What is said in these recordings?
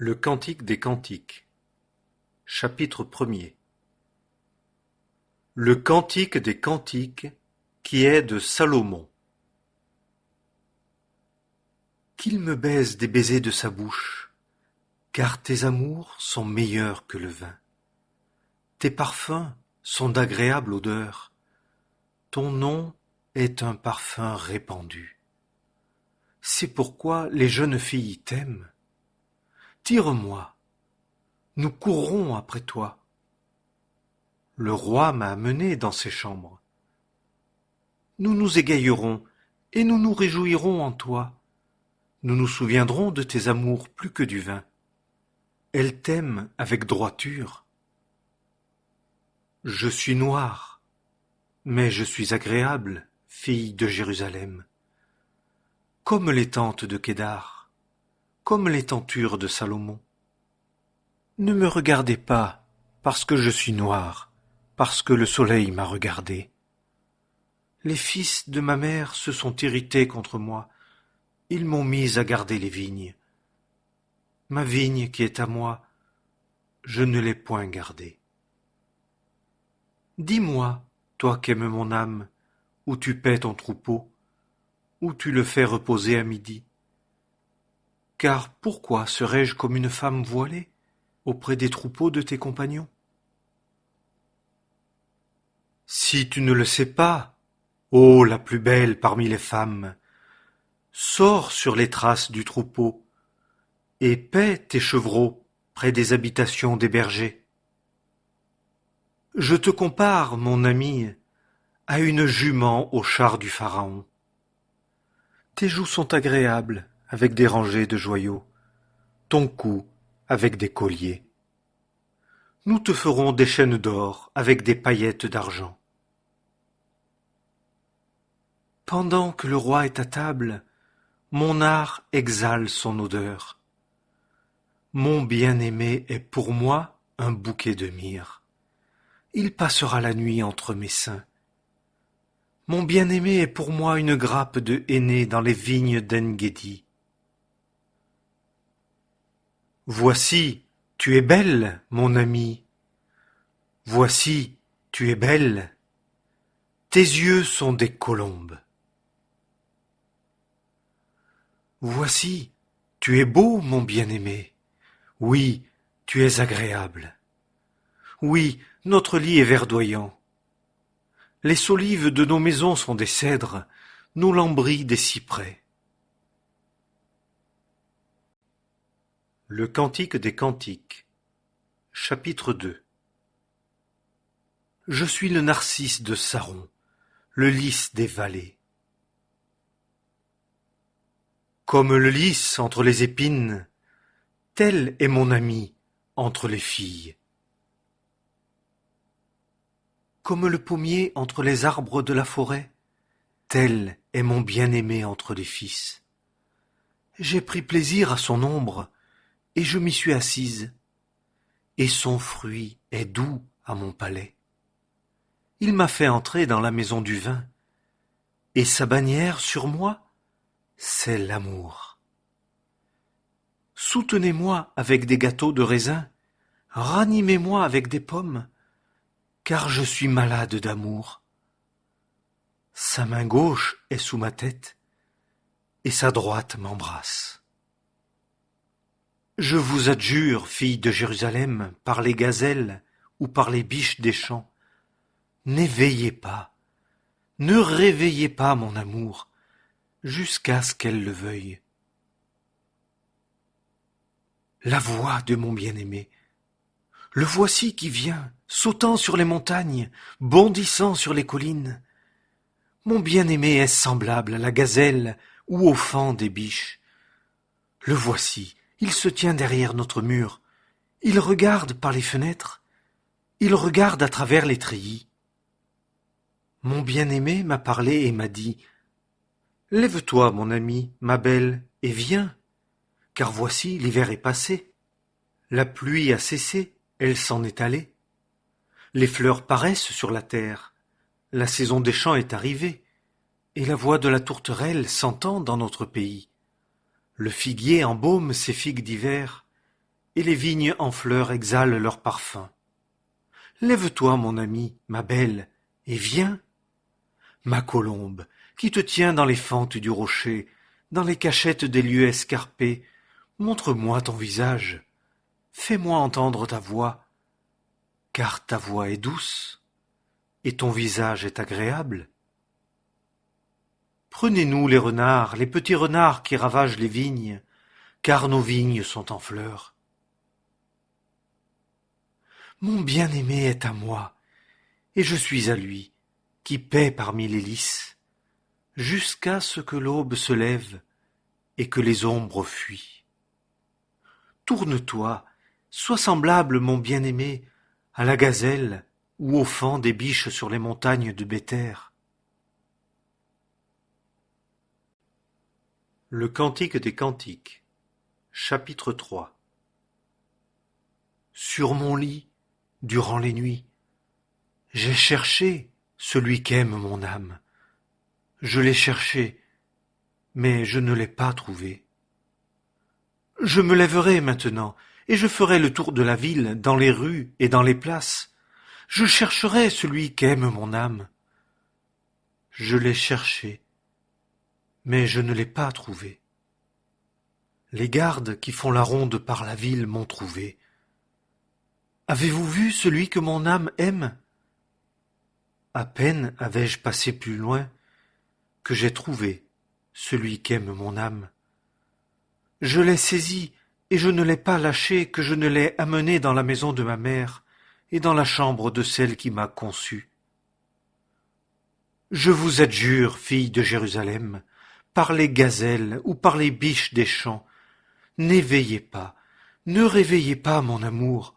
Le Cantique des Cantiques. Chapitre 1er. Le Cantique des Cantiques qui est de Salomon. Qu'il me baise des baisers de sa bouche, car tes amours sont meilleurs que le vin. Tes parfums sont d'agréable odeur, ton nom est un parfum répandu. C'est pourquoi les jeunes filles t'aiment. Tire-moi, nous courrons après toi. Le roi m'a amené dans ses chambres. Nous nous égaillerons et nous nous réjouirons en toi. Nous nous souviendrons de tes amours plus que du vin. Elle t'aime avec droiture. Je suis noir, mais je suis agréable, fille de Jérusalem. Comme les tentes de Kédar, comme les tentures de Salomon. Ne me regardez pas, parce que je suis noir, parce que le soleil m'a regardé. Les fils de ma mère se sont irrités contre moi, ils m'ont mis à garder les vignes. Ma vigne qui est à moi, je ne l'ai point gardée. Dis-moi, toi qu'aimes mon âme, où tu paies ton troupeau, où tu le fais reposer à midi. Car pourquoi serais-je comme une femme voilée auprès des troupeaux de tes compagnons? Si tu ne le sais pas, ô la plus belle parmi les femmes, sors sur les traces du troupeau et paie tes chevreaux près des habitations des bergers. Je te compare, mon ami, à une jument au char du Pharaon. Tes joues sont agréables avec des rangées de joyaux, ton cou avec des colliers. Nous te ferons des chaînes d'or avec des paillettes d'argent. Pendant que le roi est à table, mon art exhale son odeur. Mon bien-aimé est pour moi un bouquet de myrrhe. Il passera la nuit entre mes seins. Mon bien-aimé est pour moi une grappe de henné dans les vignes d'En-Guédi. Voici, tu es belle, mon ami. Voici, tu es belle. Tes yeux sont des colombes. Voici, tu es beau, mon bien-aimé. Oui, tu es agréable. Oui, notre lit est verdoyant. Les solives de nos maisons sont des cèdres, nos lambris des cyprès. Le Cantique des Cantiques. Chapitre 2. Je suis le narcisse de Saron, le lys des vallées. Comme le lys entre les épines, tel est mon ami entre les filles. Comme le pommier entre les arbres de la forêt, tel est mon bien-aimé entre les fils. J'ai pris plaisir à son ombre, et je m'y suis assise, et son fruit est doux à mon palais. Il m'a fait entrer dans la maison du vin, et sa bannière sur moi, c'est l'amour. Soutenez-moi avec des gâteaux de raisin, ranimez-moi avec des pommes, car je suis malade d'amour. Sa main gauche est sous ma tête, et sa droite m'embrasse. Je vous adjure, filles de Jérusalem, par les gazelles ou par les biches des champs, n'éveillez pas, ne réveillez pas mon amour, jusqu'à ce qu'elle le veuille. La voix de mon bien-aimé, le voici qui vient, sautant sur les montagnes, bondissant sur les collines. Mon bien-aimé est semblable à la gazelle ou au faon des biches. Le voici, il se tient derrière notre mur, il regarde par les fenêtres, il regarde à travers les treillis. Mon bien-aimé m'a parlé et m'a dit « Lève-toi, mon ami, ma belle, et viens, car voici l'hiver est passé. La pluie a cessé, elle s'en est allée. Les fleurs paraissent sur la terre, la saison des champs est arrivée, et la voix de la tourterelle s'entend dans notre pays. Le figuier embaume ses figues d'hiver, et les vignes en fleurs exhalent leur parfum. Lève-toi, mon ami, ma belle, et viens. Ma colombe, qui te tient dans les fentes du rocher, dans les cachettes des lieux escarpés, montre-moi ton visage, fais-moi entendre ta voix, car ta voix est douce, et ton visage est agréable. Prenez-nous les renards, les petits renards qui ravagent les vignes, car nos vignes sont en fleurs. Mon bien-aimé est à moi, et je suis à lui, qui paît parmi les lys, jusqu'à ce que l'aube se lève et que les ombres fuient. Tourne-toi, sois semblable, mon bien-aimé, à la gazelle ou au faon des biches sur les montagnes de Béthère. Le Cantique des Cantiques, chapitre 3. Sur mon lit, durant les nuits, j'ai cherché celui qu'aime mon âme. Je l'ai cherché, mais je ne l'ai pas trouvé. Je me lèverai maintenant, et je ferai le tour de la ville, dans les rues et dans les places. Je chercherai celui qu'aime mon âme. Je l'ai cherché, mais je ne l'ai pas trouvé. Les gardes qui font la ronde par la ville m'ont trouvé. Avez-vous vu celui que mon âme aime? À peine avais-je passé plus loin que j'ai trouvé celui qu'aime mon âme. Je l'ai saisi, et je ne l'ai pas lâché que je ne l'ai amené dans la maison de ma mère et dans la chambre de celle qui m'a conçu. Je vous adjure, filles de Jérusalem, par les gazelles ou par les biches des champs, n'éveillez pas, ne réveillez pas mon amour,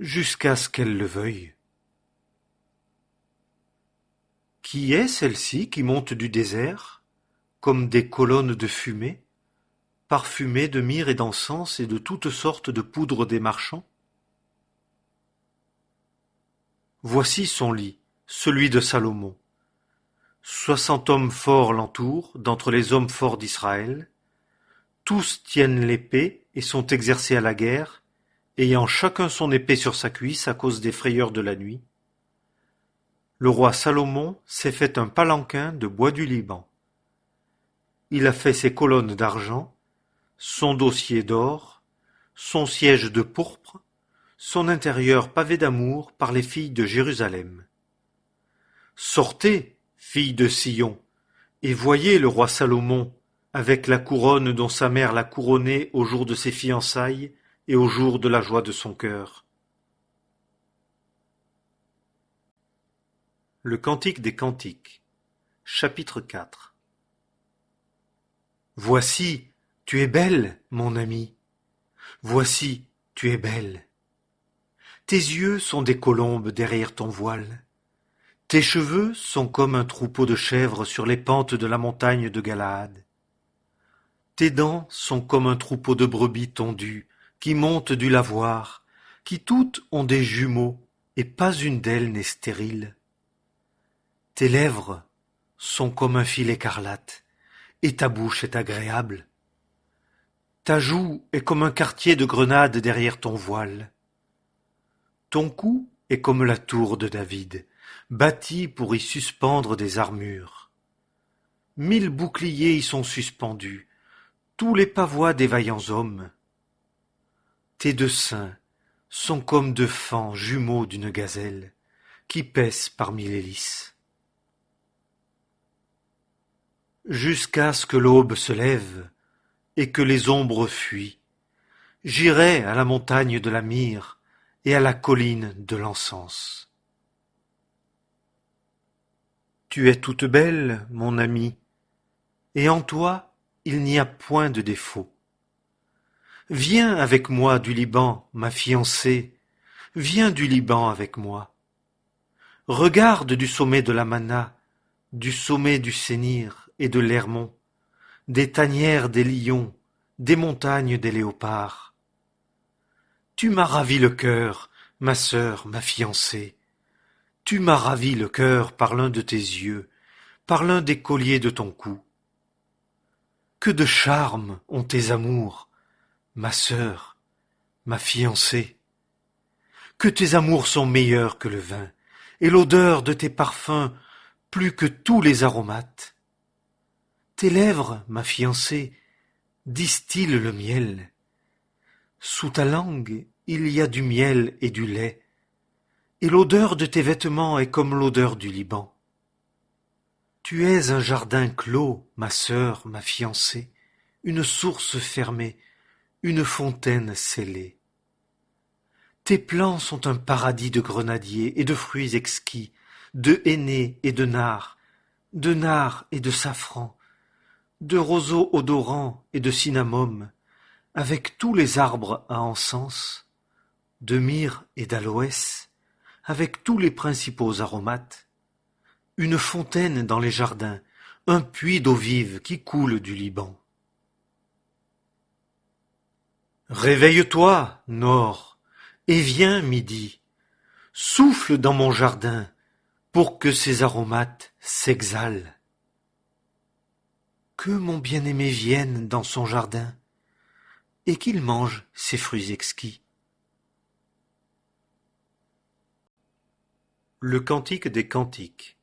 jusqu'à ce qu'elle le veuille. Qui est celle-ci qui monte du désert, comme des colonnes de fumée, parfumées de myrrhe et d'encens et de toutes sortes de poudres des marchands? Voici son lit, celui de Salomon. 60 hommes forts l'entourent, d'entre les hommes forts d'Israël. Tous tiennent l'épée et sont exercés à la guerre, ayant chacun son épée sur sa cuisse à cause des frayeurs de la nuit. Le roi Salomon s'est fait un palanquin de bois du Liban. Il a fait ses colonnes d'argent, son dossier d'or, son siège de pourpre, son intérieur pavé d'amour par les filles de Jérusalem. Sortez, filles de Sion, et voyez le roi Salomon, avec la couronne dont sa mère l'a couronné au jour de ses fiançailles et au jour de la joie de son cœur. Le Cantique des Cantiques, chapitre 4. Voici, tu es belle, mon ami. Voici, tu es belle. Tes yeux sont des colombes derrière ton voile. Tes cheveux sont comme un troupeau de chèvres sur les pentes de la montagne de Galaad. Tes dents sont comme un troupeau de brebis tondues, qui montent du lavoir, qui toutes ont des jumeaux, et pas une d'elles n'est stérile. Tes lèvres sont comme un fil écarlate, et ta bouche est agréable. Ta joue est comme un quartier de grenade derrière ton voile. Ton cou est comme la tour de David, bâtie pour y suspendre des armures. 1000 boucliers y sont suspendus, tous les pavois des vaillants hommes. Tes deux seins sont comme deux faons jumeaux d'une gazelle, qui paissent parmi les lys. Jusqu'à ce que l'aube se lève et que les ombres fuient, j'irai à la montagne de la myrrhe et à la colline de l'encens. Tu es toute belle, mon amie, et en toi il n'y a point de défaut. Viens avec moi du Liban, ma fiancée, viens du Liban avec moi. Regarde du sommet de la Mana, du sommet du Sénir et de l'Hermon, des tanières des lions, des montagnes des léopards. Tu m'as ravi le cœur, ma sœur, ma fiancée. Tu m'as ravi le cœur par l'un de tes yeux, par l'un des colliers de ton cou. Que de charme ont tes amours, ma sœur, ma fiancée, que tes amours sont meilleurs que le vin, et l'odeur de tes parfums plus que tous les aromates. Tes lèvres, ma fiancée, distillent le miel. Sous ta langue, il y a du miel et du lait, et l'odeur de tes vêtements est comme l'odeur du Liban. Tu es un jardin clos, ma sœur, ma fiancée, une source fermée, une fontaine scellée. Tes plants sont un paradis de grenadiers et de fruits exquis, de henné et de nard et de safran, de roseaux odorants et de cinnamome, avec tous les arbres à encens, de myrrhe et d'aloès, avec tous les principaux aromates, une fontaine dans les jardins, un puits d'eau vive qui coule du Liban. Réveille-toi, Nord, et viens, Midi, souffle dans mon jardin, pour que ces aromates s'exhalent. Que mon bien-aimé vienne dans son jardin, et qu'il mange ses fruits exquis. Le Cantique des Cantiques,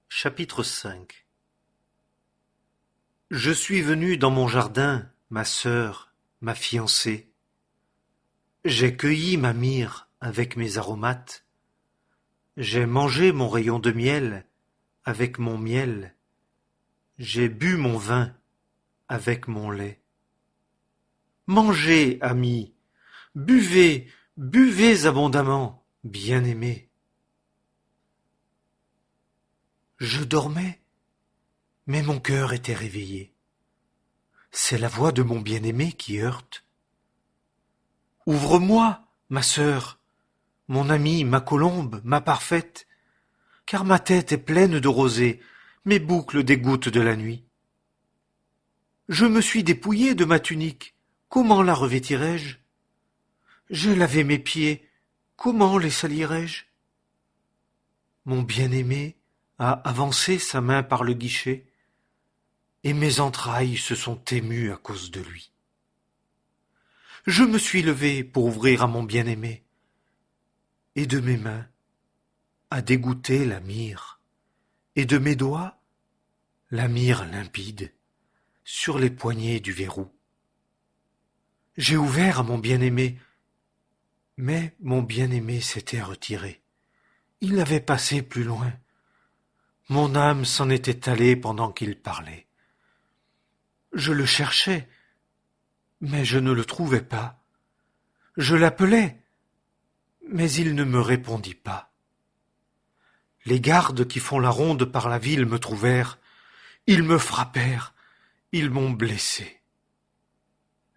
chapitre 5. Je suis venu dans mon jardin, ma sœur, ma fiancée. J'ai cueilli ma myrrhe avec mes aromates. J'ai mangé mon rayon de miel avec mon miel. J'ai bu mon vin avec mon lait. Mangez, amis, buvez, buvez abondamment, bien-aimés. Je dormais, mais mon cœur était réveillé. C'est la voix de mon bien-aimé qui heurte. Ouvre-moi, ma sœur, mon amie, ma colombe, ma parfaite, car ma tête est pleine de rosée, mes boucles des gouttes de la nuit. Je me suis dépouillé de ma tunique, comment la revêtirai-je? J'ai lavé mes pieds, comment les salirai-je? Mon bien-aimé a avancé sa main par le guichet, et mes entrailles se sont émues à cause de lui. Je me suis levé pour ouvrir à mon bien-aimé, et de mes mains a dégoûté la myrrhe, et de mes doigts la myrrhe limpide, sur les poignées du verrou. J'ai ouvert à mon bien-aimé, mais mon bien-aimé s'était retiré. Il avait passé plus loin. Mon âme s'en était allée pendant qu'il parlait. Je le cherchais, mais je ne le trouvais pas. Je l'appelais, mais il ne me répondit pas. Les gardes qui font la ronde par la ville me trouvèrent. Ils me frappèrent, ils m'ont blessé.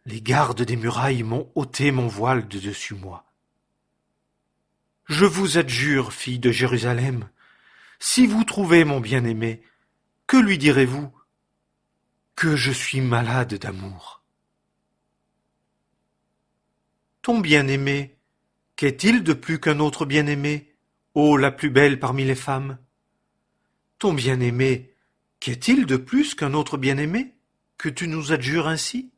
Les gardes des murailles m'ont ôté mon voile de dessus moi. Je vous adjure, filles de Jérusalem, si vous trouvez mon bien-aimé, que lui direz-vous? Que je suis malade d'amour. Ton bien-aimé, qu'est-il de plus qu'un autre bien-aimé, ô la plus belle parmi les femmes? Ton bien-aimé, qu'est-il de plus qu'un autre bien-aimé, que tu nous adjures ainsi?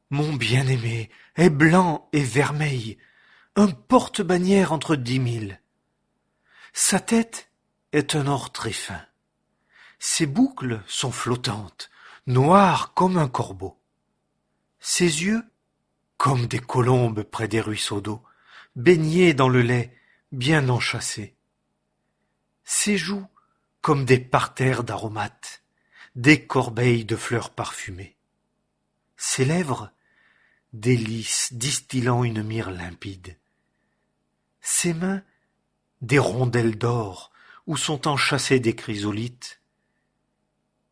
Mon bien-aimé est blanc et vermeil, un porte-bannière entre 10 000. Sa tête est un or très fin. Ses boucles sont flottantes, noires comme un corbeau. Ses yeux, comme des colombes près des ruisseaux d'eau, baignés dans le lait, bien enchâssés. Ses joues, comme des parterres d'aromates, des corbeilles de fleurs parfumées. Ses lèvres, des lys distillant une myrrhe limpide. Ses mains, des rondelles d'or où sont enchâssés des chrysolites.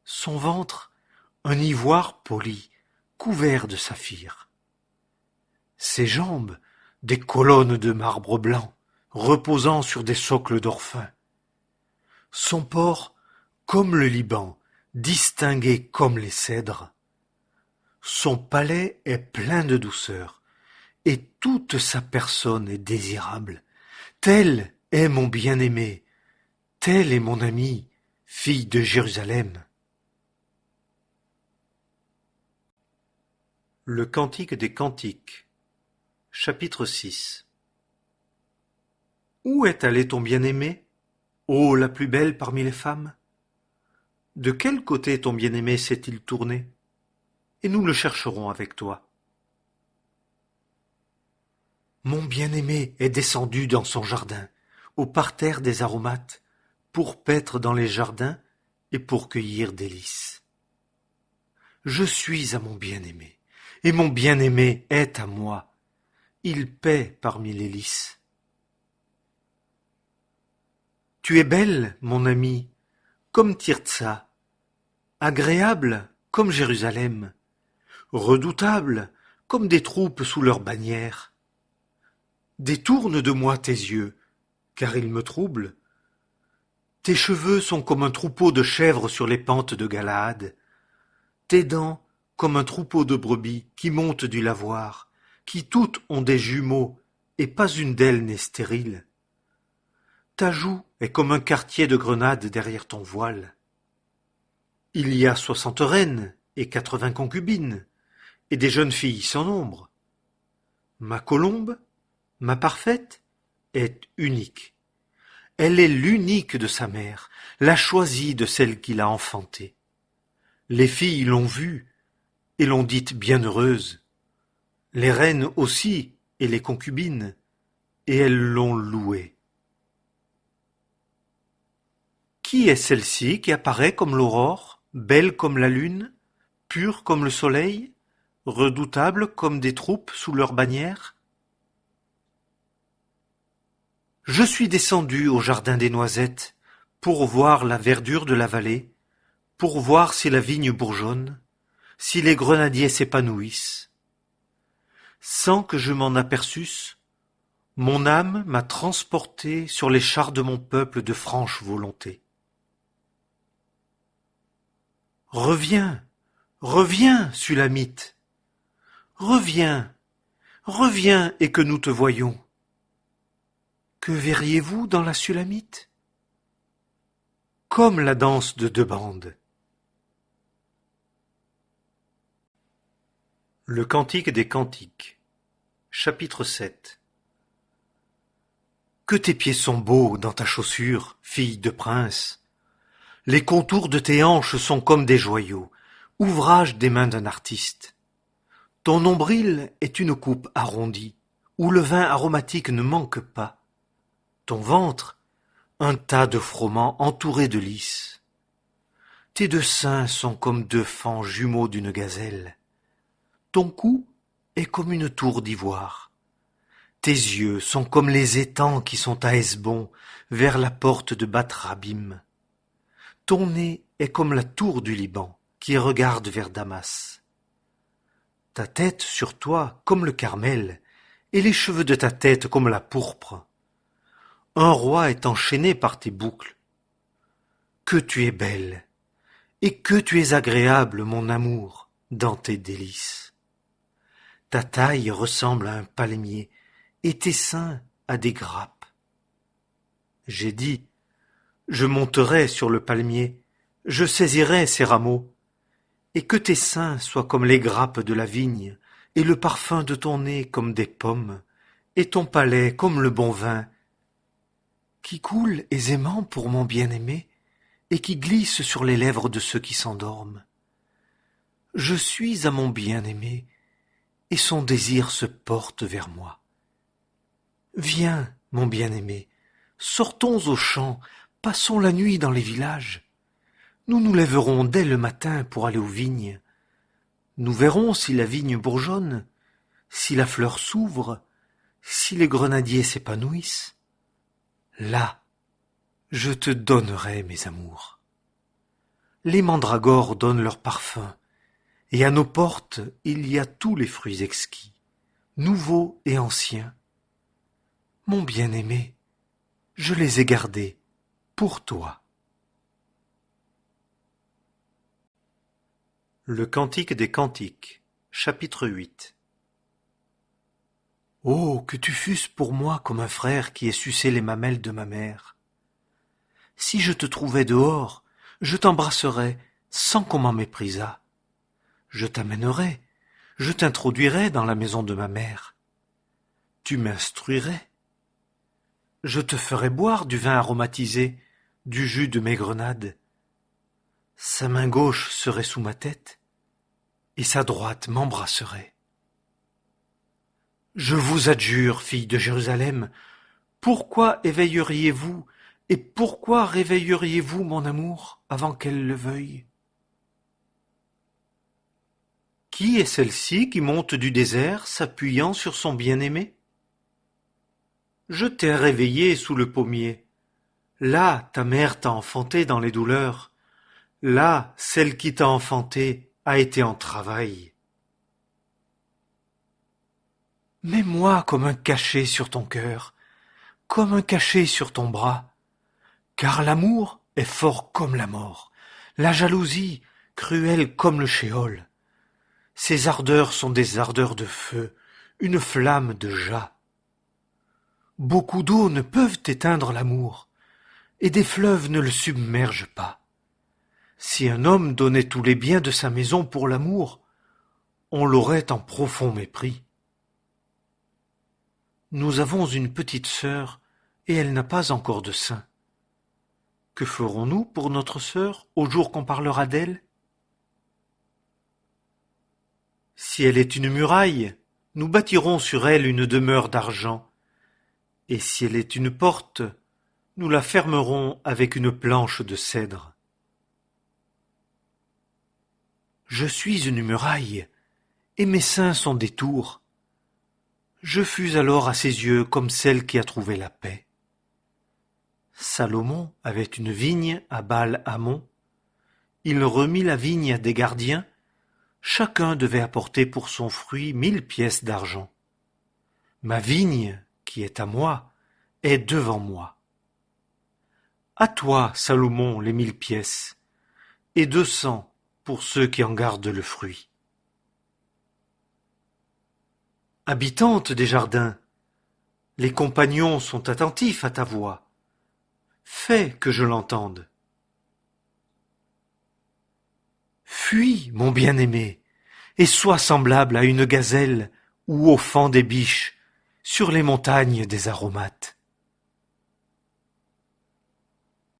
Son ventre, un ivoire poli, couvert de saphir. Ses jambes, des colonnes de marbre blanc, reposant sur des socles d'or fin. Son port, comme le Liban, distingué comme les cèdres. Son palais est plein de douceur, et toute sa personne est désirable. Tel est mon bien-aimé, tel est mon ami, fille de Jérusalem. Le Cantique des Cantiques, chapitre 6. Où est allé ton bien-aimé, ô la plus belle parmi les femmes? De quel côté ton bien-aimé s'est-il tourné? Et nous le chercherons avec toi. Mon bien-aimé est descendu dans son jardin, au parterre des aromates, pour paître dans les jardins et pour cueillir des lys. Je suis à mon bien-aimé, et mon bien-aimé est à moi. Il paît parmi les lys. Tu es belle, mon ami, comme Tirzah, agréable comme Jérusalem, redoutable comme des troupes sous leur bannière. Détourne de moi tes yeux, car ils me troublent. Tes cheveux sont comme un troupeau de chèvres sur les pentes de Galaad, tes dents comme un troupeau de brebis qui montent du lavoir, qui toutes ont des jumeaux, et pas une d'elles n'est stérile. Ta joue est comme un quartier de grenade derrière ton voile. Il y a 60 reines et 80 concubines, et des jeunes filles sans nombre. Ma colombe, ma parfaite, est unique. Elle est l'unique de sa mère, la choisie de celle qui l'a enfantée. Les filles l'ont vue et l'ont dite bienheureuse. Les reines aussi et les concubines, et elles l'ont louée. Qui est celle-ci qui apparaît comme l'aurore, belle comme la lune, pure comme le soleil, redoutable comme des troupes sous leur bannière? Je suis descendu au jardin des noisettes, pour voir la verdure de la vallée, pour voir si la vigne bourgeonne, si les grenadiers s'épanouissent. Sans que je m'en aperçusse, mon âme m'a transporté sur les chars de mon peuple de franche volonté. Reviens, reviens, Sulamite. Reviens, reviens et que nous te voyions. Que verriez-vous dans la Sulamite? Comme la danse de deux bandes. Le Cantique des Cantiques, chapitre 7. Que tes pieds sont beaux dans ta chaussure, fille de prince! Les contours de tes hanches sont comme des joyaux, ouvrage des mains d'un artiste. Ton nombril est une coupe arrondie, où le vin aromatique ne manque pas. Ton ventre, un tas de froment entouré de lys. Tes deux seins sont comme deux fans jumeaux d'une gazelle. Ton cou est comme une tour d'ivoire. Tes yeux sont comme les étangs qui sont à Hesbon, vers la porte de Bath-Rabim. Ton nez est comme la tour du Liban, qui regarde vers Damas. Ta tête sur toi comme le Carmel, et les cheveux de ta tête comme la pourpre. Un roi est enchaîné par tes boucles. Que tu es belle, et que tu es agréable, mon amour, dans tes délices. Ta taille ressemble à un palmier, et tes seins à des grappes. J'ai dit, je monterai sur le palmier, je saisirai ses rameaux, et que tes seins soient comme les grappes de la vigne, et le parfum de ton nez comme des pommes, et ton palais comme le bon vin, qui coule aisément pour mon bien-aimé, et qui glisse sur les lèvres de ceux qui s'endorment. Je suis à mon bien-aimé, et son désir se porte vers moi. Viens, mon bien-aimé, sortons aux champs, passons la nuit dans les villages. Nous nous lèverons dès le matin pour aller aux vignes. Nous verrons si la vigne bourgeonne, si la fleur s'ouvre, si les grenadiers s'épanouissent. Là, je te donnerai mes amours. Les mandragores donnent leur parfum, et à nos portes il y a tous les fruits exquis, nouveaux et anciens. Mon bien-aimé, je les ai gardés pour toi. Le Cantique des Cantiques, chapitre 8. Oh, que tu fusses pour moi comme un frère qui ait sucé les mamelles de ma mère. Si je te trouvais dehors, je t'embrasserais sans qu'on m'en méprisât. Je t'amènerais, Je t'introduirai dans la maison de ma mère. Tu m'instruirais. Je te ferai boire du vin aromatisé, du jus de mes grenades. Sa main gauche serait sous ma tête, et sa droite m'embrasserait. Je vous adjure, filles de Jérusalem, pourquoi éveilleriez-vous et pourquoi réveilleriez-vous mon amour avant qu'elle le veuille? Qui est celle-ci qui monte du désert s'appuyant sur son bien-aimé? Je t'ai réveillé sous le pommier. Là, ta mère t'a enfanté dans les douleurs. Là, celle qui t'a enfanté a été en travail. Mets-moi comme un cachet sur ton cœur, comme un cachet sur ton bras, car l'amour est fort comme la mort, la jalousie cruelle comme le shéol. Ces ardeurs sont des ardeurs de feu, une flamme de jas. Beaucoup d'eau ne peuvent éteindre l'amour, et des fleuves ne le submergent pas. Si un homme donnait tous les biens de sa maison pour l'amour, on l'aurait en profond mépris. Nous avons une petite sœur, et elle n'a pas encore de sein. Que ferons-nous pour notre sœur au jour qu'on parlera d'elle? Si elle est une muraille, nous bâtirons sur elle une demeure d'argent, et si elle est une porte, nous la fermerons avec une planche de cèdre. Je suis une muraille, et mes seins sont des tours. Je fus alors à ses yeux comme celle qui a trouvé la paix. Salomon avait une vigne à Baal-Hamon. Il remit la vigne à des gardiens. Chacun devait apporter pour son fruit 1000 pièces d'argent. Ma vigne, qui est à moi, est devant moi. À toi, Salomon, les 1000 pièces, et 200 pour ceux qui en gardent le fruit. Habitante des jardins, les compagnons sont attentifs à ta voix. Fais que je l'entende. Fuis, mon bien-aimé, et sois semblable à une gazelle ou au faon des biches sur les montagnes des aromates.